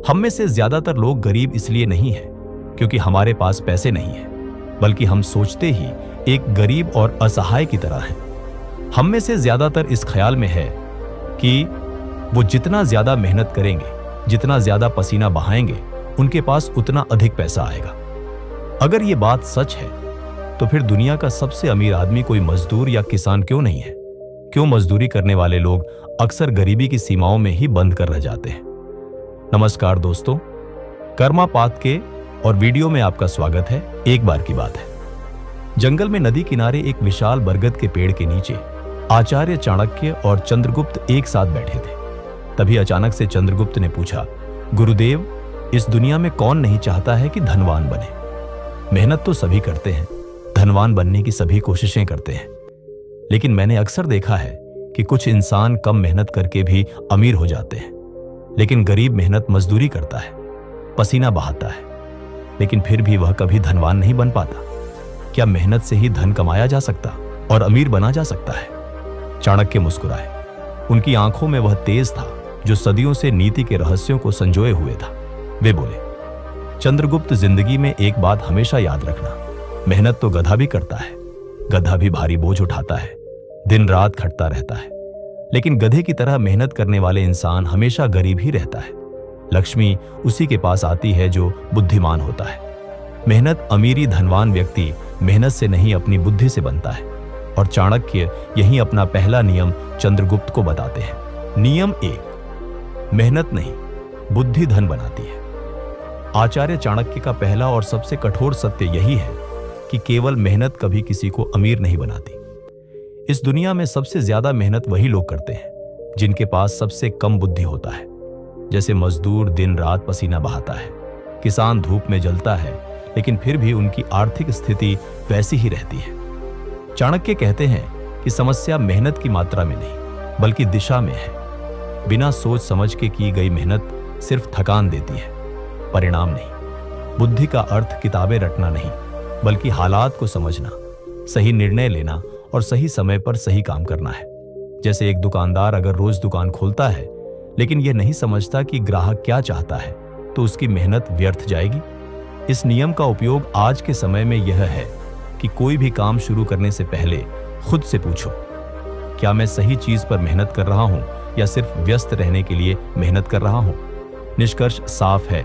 हम में से ज्यादातर लोग गरीब इसलिए नहीं हैं क्योंकि हमारे पास पैसे नहीं है, बल्कि हम सोचते ही एक गरीब और असहाय की तरह हैं। हम में से ज्यादातर इस ख्याल में है कि वो जितना ज्यादा मेहनत करेंगे, जितना ज्यादा पसीना बहाएंगे, उनके पास उतना अधिक पैसा आएगा। अगर ये बात सच है तो फिर दुनिया का सबसे अमीर आदमी कोई मजदूर या किसान क्यों नहीं है? क्यों मजदूरी करने वाले लोग अक्सर गरीबी की सीमाओं में ही बंद कर रह जाते हैं? नमस्कार दोस्तों, कर्मा पाथ के और वीडियो में आपका स्वागत है। एक बार की बात है, जंगल में नदी किनारे एक विशाल बरगद के पेड़ के नीचे आचार्य चाणक्य और चंद्रगुप्त एक साथ बैठे थे। तभी अचानक से चंद्रगुप्त ने पूछा, गुरुदेव, इस दुनिया में कौन नहीं चाहता है कि धनवान बने? मेहनत तो सभी करते हैं, धनवान बनने की सभी कोशिशें करते हैं, लेकिन मैंने अक्सर देखा है कि कुछ इंसान कम मेहनत करके भी अमीर हो जाते हैं। लेकिन गरीब मेहनत मजदूरी करता है, पसीना बहाता है, लेकिन फिर भी वह कभी धनवान नहीं बन पाता। क्या मेहनत से ही धन कमाया जा सकता और अमीर बना जा सकता है? चाणक्य मुस्कुराए। उनकी आंखों में वह तेज था जो सदियों से नीति के रहस्यों को संजोए हुए था। वे बोले, चंद्रगुप्त, जिंदगी में एक बात हमेशा याद रखना, मेहनत तो गधा भी करता है, गधा भी भारी बोझ उठाता है, दिन रात खटता रहता है, लेकिन गधे की तरह मेहनत करने वाले इंसान हमेशा गरीब ही रहता है। लक्ष्मी उसी के पास आती है जो बुद्धिमान होता है। मेहनत, अमीरी, धनवान व्यक्ति मेहनत से नहीं अपनी बुद्धि से बनता है। और चाणक्य यही अपना पहला नियम चंद्रगुप्त को बताते हैं। नियम 1, मेहनत नहीं, बुद्धि धन बनाती है। आचार्य चाणक्य का पहला और सबसे कठोर सत्य यही है कि केवल मेहनत कभी किसी को अमीर नहीं बनाती। इस दुनिया में सबसे ज्यादा मेहनत वही लोग करते हैं जिनके पास सबसे कम बुद्धि होता है। जैसे मजदूर दिन रात पसीना बहाता है, किसान धूप में जलता है, लेकिन फिर भी उनकी आर्थिक स्थिति वैसी ही रहती है। चाणक्य कहते हैं कि समस्या मेहनत की मात्रा में नहीं, बल्कि दिशा में है। बिना सोच समझ के की गई मेहनत सिर्फ थकान देती है, परिणाम नहीं। बुद्धि का अर्थ किताबें रटना नहीं, बल्कि हालात को समझना, सही निर्णय लेना और सही समय पर सही काम करना है। जैसे एक दुकानदार अगर रोज दुकान खोलता है लेकिन यह नहीं समझता कि ग्राहक क्या चाहता है, तो उसकी मेहनत व्यर्थ जाएगी। इस नियम का उपयोग आज के समय में यह है कि कोई भी काम शुरू करने से पहले खुद से पूछो, क्या मैं सही चीज पर मेहनत कर रहा हूं या सिर्फ व्यस्त रहने के लिए मेहनत कर रहा हूं? निष्कर्ष साफ है,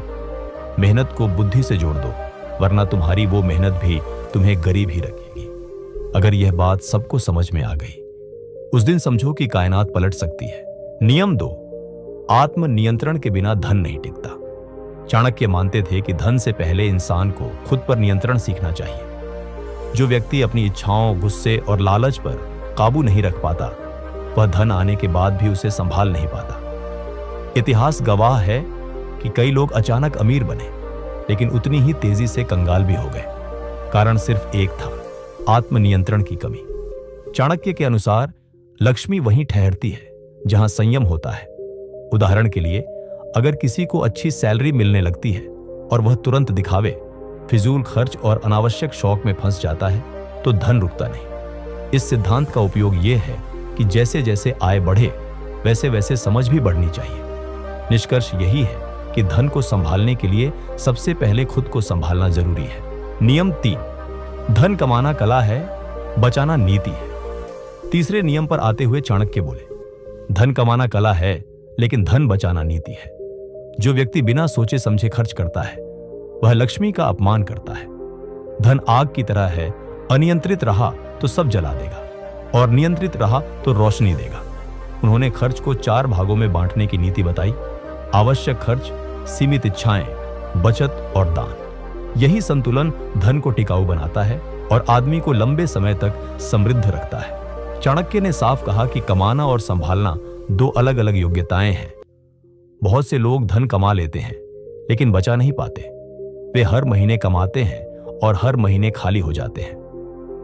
मेहनत को बुद्धि से जोड़ दो, वरना तुम्हारी वो मेहनत भी तुम्हें गरीब ही रखेगी। अगर यह बात सबको समझ में आ गई, उस दिन समझो कि कायनात पलट सकती है। नियम 2, आत्म नियंत्रण के बिना धन नहीं टिकता। चाणक्य मानते थे कि धन से पहले इंसान को खुद पर नियंत्रण सीखना चाहिए। जो व्यक्ति अपनी इच्छाओं, गुस्से और लालच पर काबू नहीं रख पाता, वह धन आने के बाद भी उसे संभाल नहीं पाता। इतिहास गवाह है कि कई लोग अचानक अमीर बने, लेकिन उतनी ही तेजी से कंगाल भी हो गए। कारण सिर्फ एक था, आत्मनियंत्रण की कमी। चाणक्य के अनुसार लक्ष्मी वहीं ठहरती है जहां संयम होता है। उदाहरण के लिए, अगर किसी को अच्छी सैलरी मिलने लगती है और वह तुरंत दिखावे, फिजूल खर्च और अनावश्यक शौक में फंस जाता है, तो धन रुकता नहीं। इस सिद्धांत का उपयोग यह है कि जैसे जैसे आय बढ़े, वैसे वैसे समझ भी बढ़नी चाहिए। निष्कर्ष यही है कि धन को संभालने के लिए सबसे पहले खुद को संभालना जरूरी है। नियम 3, धन कमाना कला है, बचाना नीति है। तीसरे नियम पर आते हुए चाणक्य बोले, धन कमाना कला है, लेकिन धन बचाना नीति है। जो व्यक्ति बिना सोचे समझे खर्च करता है, वह लक्ष्मी का अपमान करता है। धन आग की तरह है, अनियंत्रित रहा तो सब जला देगा और नियंत्रित रहा तो रोशनी देगा। उन्होंने खर्च को 4 भागों में बांटने की नीति बताई: आवश्यक खर्च, सीमित इच्छाएं, बचत और दान। यही संतुलन धन को टिकाऊ बनाता है और आदमी को लंबे समय तक समृद्ध रखता है। चाणक्य ने साफ कहा कि कमाना और संभालना 2 अलग अलग योग्यताएं हैं। बहुत से लोग धन कमा लेते हैं लेकिन बचा नहीं पाते। वे हर महीने कमाते हैं और हर महीने खाली हो जाते हैं।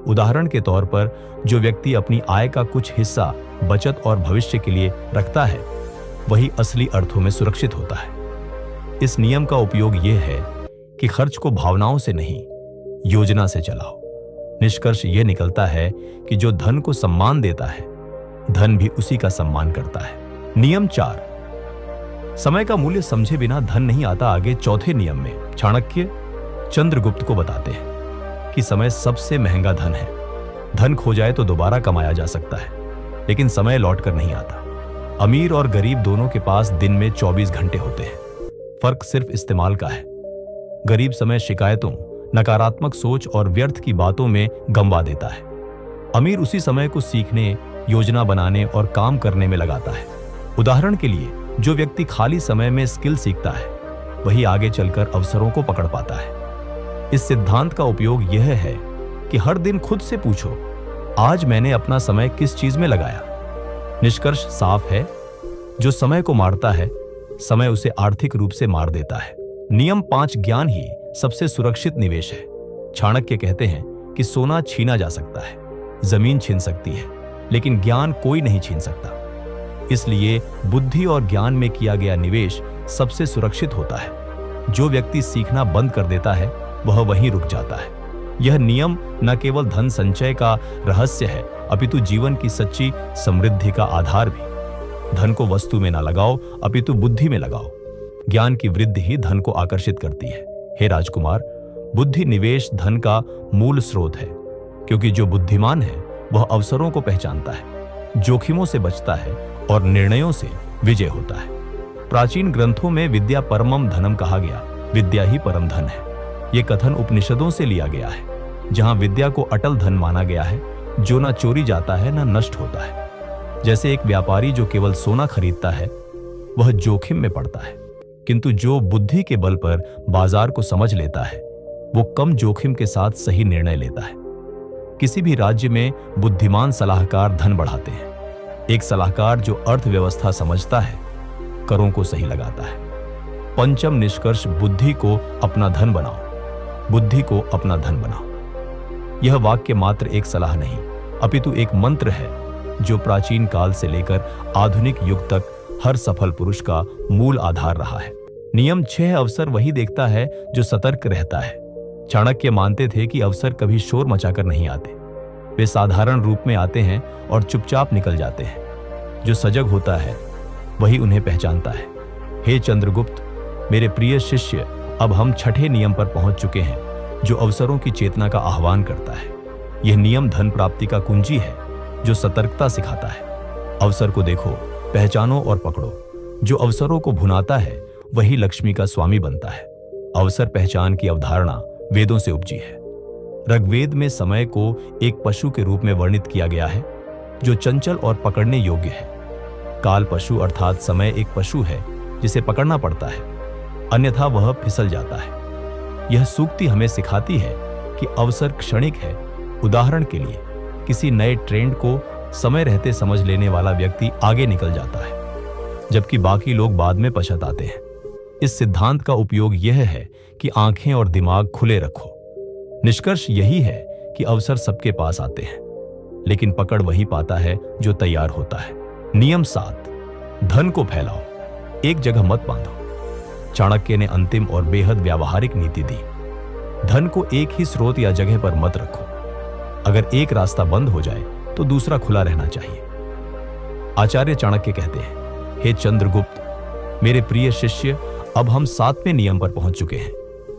उदाहरण के तौर पर, जो व्यक्ति अपनी आय का कुछ हिस्सा बचत और भविष्य के लिए रखता है, वही असली अर्थों में सुरक्षित होता है। इस नियम का उपयोग यह है कि खर्च को भावनाओं से नहीं, योजना से चलाओ। निष्कर्ष यह निकलता है कि जो धन को सम्मान देता है, धन भी उसी का सम्मान करता है। नियम 4, समय का मूल्य समझे बिना धन नहीं आता। आगे चौथे नियम में चाणक्य चंद्रगुप्त को बताते हैं कि समय सबसे महंगा धन है। धन खो जाए तो दोबारा कमाया जा सकता है, लेकिन समय लौट कर नहीं आता। अमीर और गरीब दोनों के पास दिन में 24 घंटे होते हैं, फर्क सिर्फ इस्तेमाल का है। गरीब समय शिकायतों, नकारात्मक सोच और व्यर्थ की बातों में गंवा देता है। अमीर उसी समय को सीखने, योजना बनाने और काम करने में लगाता है। उदाहरण के लिए, जो व्यक्ति खाली समय में स्किल सीखता है वही आगे चलकर अवसरों को पकड़ पाता है। इस सिद्धांत का उपयोग यह है कि हर दिन खुद से पूछो, आज मैंने अपना समय किस चीज में लगाया। निष्कर्ष साफ है, जो समय को मारता है, समय उसे आर्थिक रूप से मार देता है। नियम 5, ज्ञान ही सबसे सुरक्षित निवेश है। चाणक्य कहते हैं कि सोना छीना जा सकता है, जमीन छीन सकती है, लेकिन ज्ञान कोई नहीं छीन सकता। इसलिए बुद्धि और ज्ञान में किया गया निवेश सबसे सुरक्षित होता है। जो व्यक्ति सीखना बंद कर देता है वह वहीं रुक जाता है। यह नियम न केवल धन संचय का रहस्य है, अपितु जीवन की सच्ची समृद्धि का आधार भी। धन को वस्तु में न लगाओ, अपितु बुद्धि में लगाओ। ज्ञान की वृद्धि ही धन को आकर्षित करती है। हे राजकुमार, बुद्धि निवेश धन का मूल स्रोत है, क्योंकि जो बुद्धिमान है वह अवसरों को पहचानता है, जोखिमों से बचता है और निर्णयों से विजय होता है। प्राचीन ग्रंथों में विद्या परमम धनम कहा गया। विद्या ही परम धन है। यह कथन उपनिषदों से लिया गया है, जहां विद्या को अटल धन माना गया है, जो न चोरी जाता है न नष्ट होता है। जैसे एक व्यापारी जो केवल सोना खरीदता है वह जोखिम में पड़ता है, किंतु जो बुद्धि के बल पर बाजार को समझ लेता है वो कम जोखिम के साथ सही निर्णय लेता है। किसी भी राज्य में बुद्धिमान सलाहकार धन बढ़ाते हैं। एक सलाहकार जो अर्थव्यवस्था समझता है, करों को सही लगाता है। पंचम निष्कर्ष, बुद्धि को अपना धन बनाओ। बुद्धि को अपना धन बनाओ। यह वाक्य मात्र एक सलाह नहीं, अपितु एक मंत्र है जो प्राचीन काल से लेकर आधुनिक युग तक हर सफल पुरुष का मूल आधार रहा है। नियम 6, अवसर वही देखता है जो सतर्क रहता है। चाणक्य मानते थे कि अवसर कभी शोर मचाकर नहीं आते, वे साधारण रूप में आते हैं और चुपचाप निकल जाते हैं। जो सजग होता है वही उन्हें पहचानता है। हे चंद्रगुप्त, मेरे प्रिय शिष्य, अब हम छठे नियम पर पहुंच चुके हैं, जो अवसरों की चेतना का आह्वान करता है। यह नियम धन प्राप्ति का कुंजी है, जो सतर्कता सिखाता है। अवसर को देखो, पहचानो और पकड़ो। जो अवसरों को भुनाता है वही लक्ष्मी का स्वामी बनता है। अवसर पहचान की अवधारणा वेदों से उपजी है। ऋग्वेद में समय को एक पशु के रूप में वर्णित किया गया है, जो चंचल और पकड़ने योग्य है। काल पशु अर्थात समय एक पशु है जिसे पकड़ना पड़ता है, अन्यथा वह फिसल जाता है। यह सूक्ति हमें सिखाती है कि अवसर क्षणिक है। उदाहरण के लिए, किसी नए ट्रेंड को समय रहते समझ लेने वाला व्यक्ति आगे निकल जाता है, जबकि बाकी लोग बाद में पछताते हैं। इस सिद्धांत का उपयोग यह है कि आंखें और दिमाग खुले रखो। निष्कर्ष यही है कि अवसर सबके पास आते हैं, लेकिन पकड़ वही पाता है जो तैयार होता है। नियम 7, धन को फैलाओ, एक जगह मत बांधो। चाणक्य ने अंतिम और बेहद व्यावहारिक नीति दी। धन को एक ही स्रोत या जगह पर मत रखो। अगर एक रास्ता बंद हो जाए तो दूसरा खुला रहना चाहिए। आचार्य चाणक्य कहते हैं, हे चंद्रगुप्त, मेरे प्रिय शिष्य, अब हम 7वें नियम पर पहुंच चुके हैं,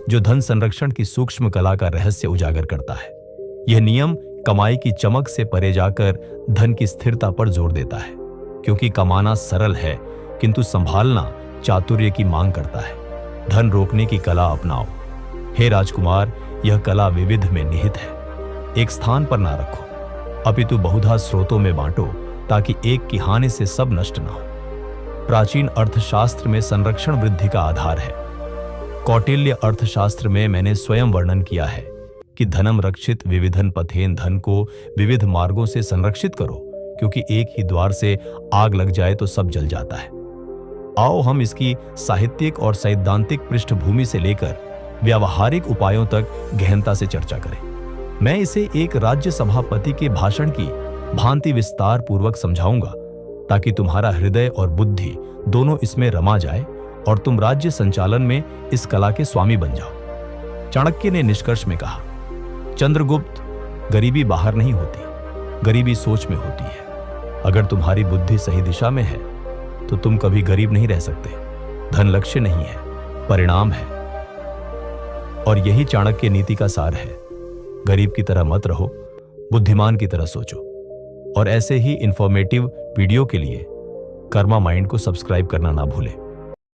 जो धन संरक्षण की सूक्ष्म कला का रहस्य उजागर करता है। यह नियम कमाई की चमक से परे जाकर धन की स्थिरता पर जोर देता है, क्योंकि कमाना सरल है किंतु संभालना चातुर्य की मांग करता है। धन रोकने की कला अपनाओ। हे राजकुमार, यह कला विविध में निहित है। एक स्थान पर ना रखो, अपितु बहुधा स्रोतों में बांटो, ताकि एक की हानि से सब नष्ट ना हो। प्राचीन अर्थशास्त्र में संरक्षण वृद्धि का आधार है। कौटिल्य अर्थशास्त्र में मैंने स्वयं वर्णन किया है कि धनम रक्षित विविधन पथेन, धन को विविध मार्गों से संरक्षित करो, क्योंकि एक ही द्वार से आग लग जाए तो सब जल जाता है। आओ हम इसकी साहित्यिक और सैद्धांतिक पृष्ठभूमि से लेकर व्यावहारिक उपायों तक गहनता से चर्चा करें। मैं इसे एक राज्य सभापति के भाषण की भांति विस्तार पूर्वक समझाऊंगा, ताकि तुम्हारा हृदय और बुद्धि दोनों इसमें रमा जाए और तुम राज्य संचालन में इस कला के स्वामी बन जाओ। चाणक्य ने निष्कर्ष में कहा, चंद्रगुप्त, गरीबी बाहर नहीं होती, गरीबी सोच में होती है। अगर तुम्हारी बुद्धि सही दिशा में है तो तुम कभी गरीब नहीं रह सकते। धन लक्ष्य नहीं है, परिणाम है। और यही चाणक्य नीति का सार है। गरीब की तरह मत रहो, बुद्धिमान की तरह सोचो। और ऐसे ही इंफॉर्मेटिव वीडियो के लिए कर्मा माइंड को सब्सक्राइब करना ना भूलें।